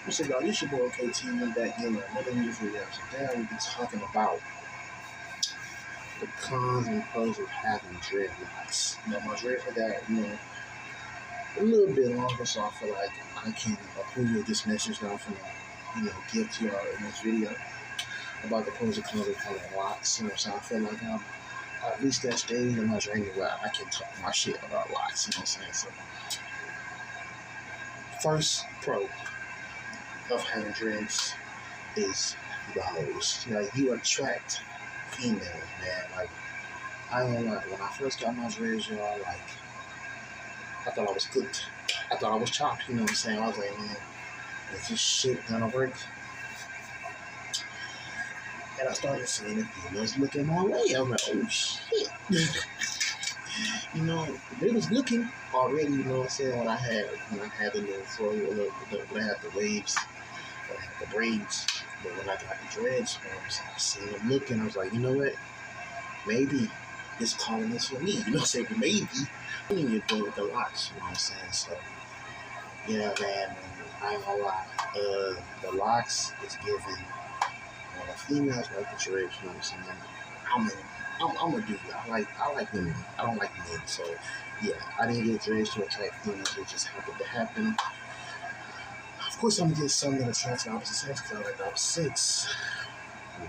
What's up, y'all? This your boy KT. We're back in another new video. Today we'll be talking about the cons and pros of having dreadlocks. My dreads got, a little bit longer, so I feel like I can approve this message that I'm finna, give to y'all in this video about the pros and cons of having locks. So I feel like I'm at least that stage in my journey where I can talk my shit about locks. You know what I'm saying? So, first pro of having dreads is the hoes. Like, you attract females, man. Like, I ain't gonna lie, when I first got my dreads, y'all, like, I thought I was cooked. I thought I was chopped, you know what I'm saying? I was like, man, is this shit gonna work? And I started seeing the females looking my way. I was like, oh shit. They was looking already, you know what I'm saying, when I had the little flow, when I had the waves, when I had the braids. But when I got the dreads, I seen them looking. I was like, you know what? Maybe this calling is for me. You know what I'm saying? Maybe I need to go with the locks. You know what I'm saying? So, yeah, man. I ain't gonna lie. The locks is giving females like the dreads. You know what I'm saying? I'm a dude. I like women. I don't like men. So, yeah, I didn't get dreads to attract females. It just happened to happen. Of course, I'm gonna get some that attracts the opposite sex because I like the opposite sex.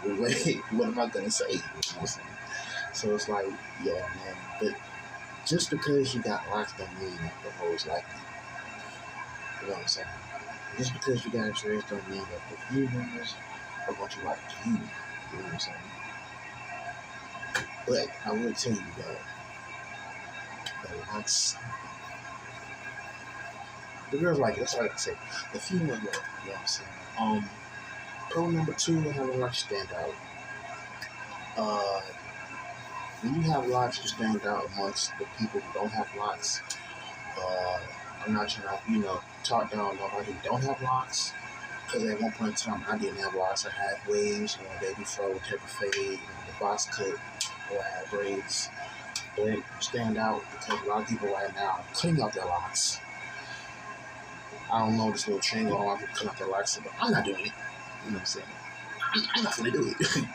Wait, what am I gonna say? You know what I'm saying? So it's like, yeah, man. But just because you got locks don't mean that the hoes like you. You know what I'm saying? Just because you got dreads don't mean that the females are going to like you. You know what I'm saying? But I will tell you that the locks, the girls like it. That's all I can say. The females like it. You know what I'm saying? Pro number 2, having locks stand out. When you have locks, you stand out amongst the people who don't have locks. I'm not trying to, talk down nobody who don't have locks. Because at one point in time, I didn't have locks. I had waves, baby fro, taper fade, the box cut, or I had braids. But it stand out because a lot of people right now are cutting out their locks. I don't know this little trend going on, people cutting out their locks, but I'm not doing it. You know what I'm saying? I'm not going to do it.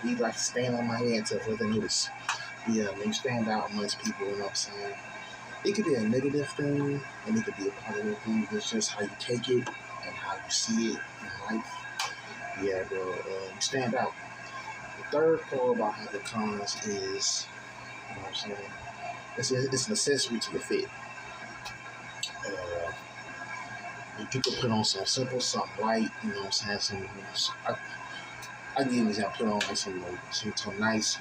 You like to stand on my head to further notice. Yeah, they stand out amongst people, you know what I'm saying? It could be a negative thing, and it could be a positive thing. It's just how you take it and how you see it in life. Yeah, bro, you stand out. The third part about having cons is, you know what I'm saying? It's an accessory to the fit. You could put on some simple, something light, you know what I'm saying? I give you an example, put on like some nice,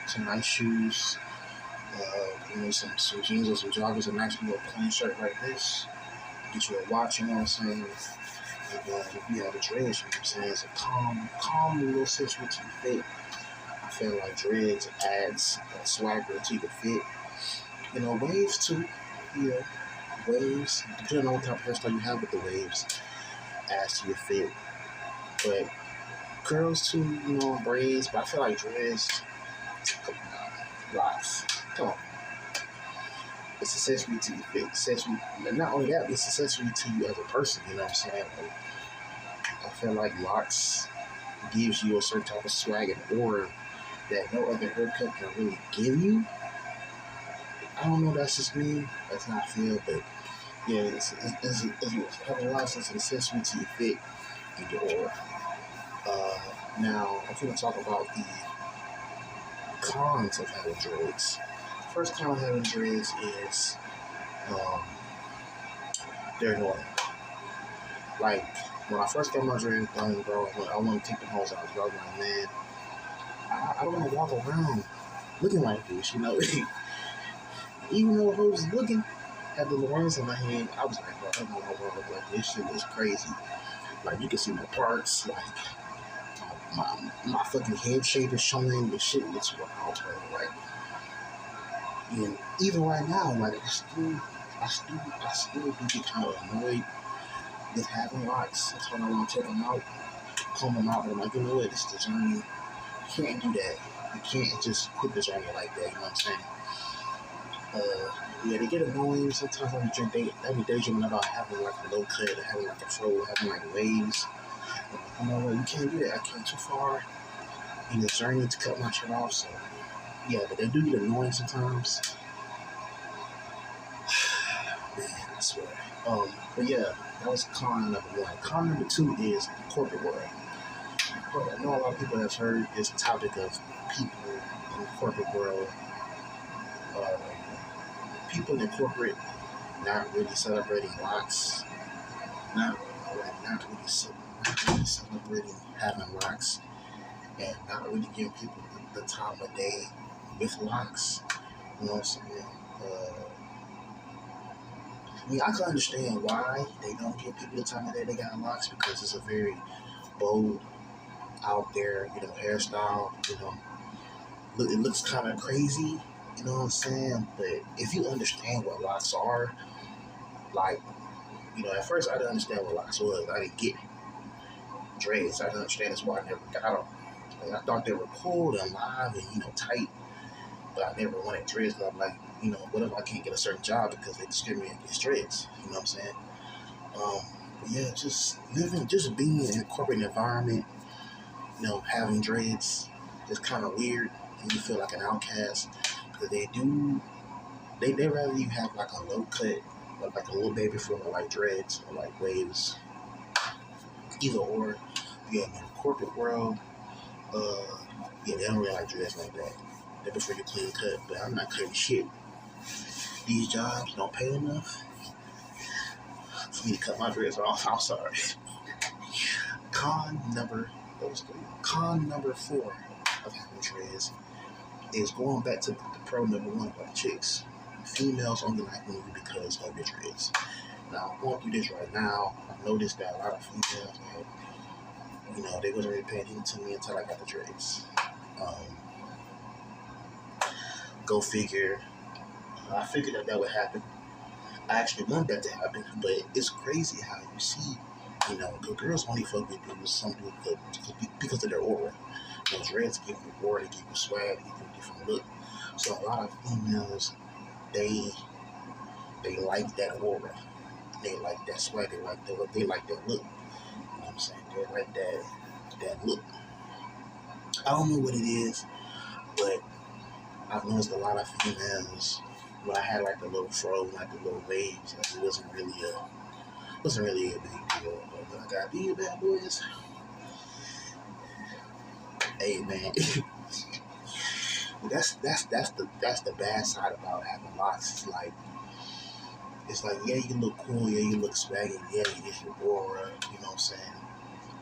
some nice shoes, some jeans or some joggers, a nice little plain shirt like this. Get you a watch, you know what I'm saying? And if you have a dreads, you know what I'm saying? It's a calm little accessory to your fit. I feel like dreads adds a swagger to your fit. Waves too. Yeah, waves. Depending on what type of hairstyle you have with the waves, adds to your fit. But curls too, braids. But I feel like dreads, come on, locks. Come on. It's accessory to your fit. Accessory. Not only that, it's accessory to you as a person. You know what I'm saying? I feel like locks gives you a certain type of swag and aura that no other haircut can really give you. I don't know, that's just me. That's how I feel, but yeah, it's having locks is an accessory to your fit and your aura. Now, I'm going to talk about the cons of having dreads. First con of having dreads is they're annoying. Like, when I first got my dreads done, bro, I want to take the hoes out. Bro, I was like, man, I don't want to walk around looking like this, Even though hoes is looking, had the rings in my head, I was like, bro, I don't want to look like this shit is crazy. Like, you can see my parts, like, my fucking head shape is showing, the shit looks wild, bro. Like, and even right now, like, I still do get kind of annoyed with having locks. That's why I want to take them out, comb them out, but I'm like, you know what, this is the journey. You can't do that. You can't just quit the journey like that, you know what I'm saying? Yeah, they get annoying sometimes on the drink. They be daydreaming about having like a low cut, or having like a fro, having like waves. You know what? You can't do that. I came too far in the journey to cut my shit off. So yeah, but they do get annoying sometimes. Man, I swear. But yeah, that was con number one. Con number two is the corporate world. Well, I know a lot of people have heard this topic of people in the corporate world. Uh, People in corporate not really celebrating Locs, not not really celebrating having Locs, and not really giving people the time of day with Locs. You know what I'm saying? I mean, I can understand why they don't give people the time of day they got Locs, because it's a very bold, out there, hairstyle. It looks kind of crazy. You know what I'm saying? But if you understand what Locs are, like, at first I didn't understand what Locs was. I didn't get dreads. I didn't understand. That's why I never got them. Like, I thought they were cool and live and tight, but I never wanted dreads. Cause I'm like, what if I can't get a certain job because they discriminate against dreads? You know what I'm saying? But yeah, just being in a corporate environment, having dreads is kind of weird, and you feel like an outcast because they rather you have like a low cut, like a little baby fro, like dreads or like waves, either or. Yeah, in the corporate world, yeah, they don't really like dreads like that. They prefer you clean cut, but I'm not cutting shit. These jobs don't pay enough for me to cut my dreads off. I'm sorry. Con number Con number 4 of having dreads is going back to the pro number 1 about the chicks. Females only like me because of the dreads. Now, I'm going through this right now. I've noticed that a lot of females, they wasn't really paying attention to me until I got the dreads. Go figure. I figured that would happen. I actually want that to happen, but it's crazy how you see, the girls only fuck with people some dude because of their aura. Those dreads give you aura, they give you swag, they give you a different look. So a lot of females, they like that aura. They like that swag, they like that look. You know what I'm saying? They like that look. I don't know what it is, but I've noticed a lot of females, when I had like the little fro, like the little waves, like it wasn't really a big deal. But when I got these bad boys, hey man, that's the bad side about having Locs. It's like, yeah, you look cool, yeah, you look swaggy, yeah, you get your aura, you know what I'm saying?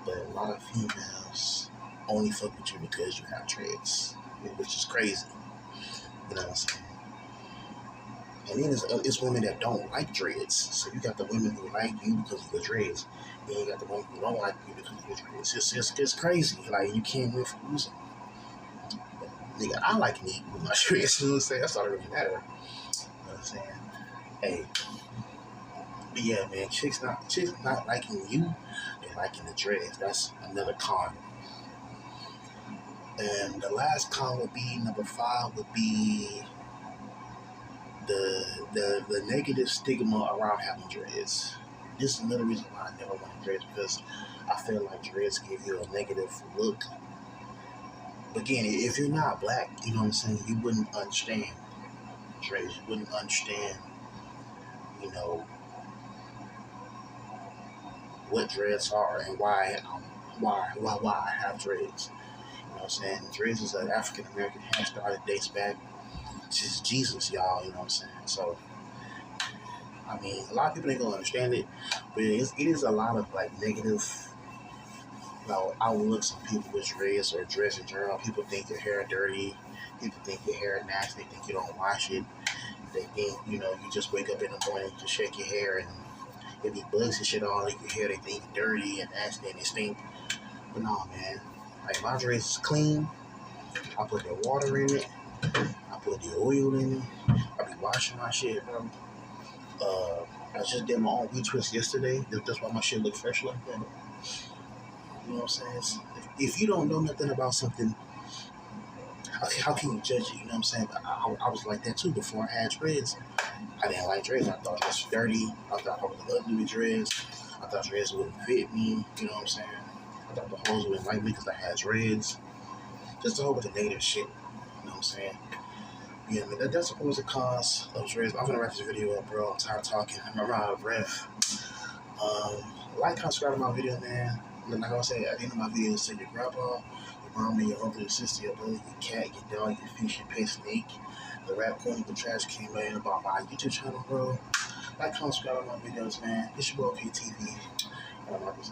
But a lot of females only fuck with you because you have dreads, which is crazy. You know what I'm saying? And then it's women that don't like dreads. So you got the women who like you because of your dreads. Then you got the women who don't like you because of your dreads. It's crazy. Like, you can't win for losing. Nigga, I like me with my dreads. You know what I'm saying? That's all that really matter. You know what I'm saying? Hey. But yeah, man, chicks not liking you, they're liking the dreads. That's another con. And the last con would be, number 5 would be the negative stigma around having dreads. This is another reason why I never wanted dreads, because I feel like dreads give you a negative look. But again, if you're not black, you know what I'm saying, you wouldn't understand dreads. You wouldn't understand, what dreads are and why I have dreads. You know what I'm saying? Dreads is an African American hairstyle that dates back to Jesus, y'all. You know what I'm saying? So, I mean, a lot of people ain't gonna understand it, but it is a lot of like negative, outlooks on people with dreads or dreads in general. People think your hair dirty. People think your hair nasty. They think you don't wash it. They think, you just wake up in the morning, just shake your hair, and it be bugs and shit all in your hair. They think you're dirty and nasty and they stink. But no, man. Like, my dreads is clean. I put the water in it. I put the oil in it. I be washing my shit, bro. I just did my own retwist yesterday. That's why my shit look fresh like that. You know what I'm saying? If you don't know nothing about something, how can you judge it? You know what I'm saying? But I was like that too before I had dreads. I didn't like dreads. I thought it was dirty. I thought I was ugly with dreads. I thought dreads wouldn't fit me. You know what I'm saying? I thought the hoes wouldn't like me because I had dreads. Just a whole bunch of negative shit. You know what I'm saying? Yeah, man, that's the pros and cons of dreads. I'm gonna wrap this video up, bro. I'm tired of talking. I'm out of breath. Like, comment, subscribe to my video, man. Like I say, at the end of my video, say your grandpa, your mama, your uncle, your sister, your brother, your cat, your dog, your fish, your pet snake, the rap queen, the trash can, man, about my YouTube channel, bro. Like, comment, subscribe to my videos, man. It's your boy KTV. And I'm out this.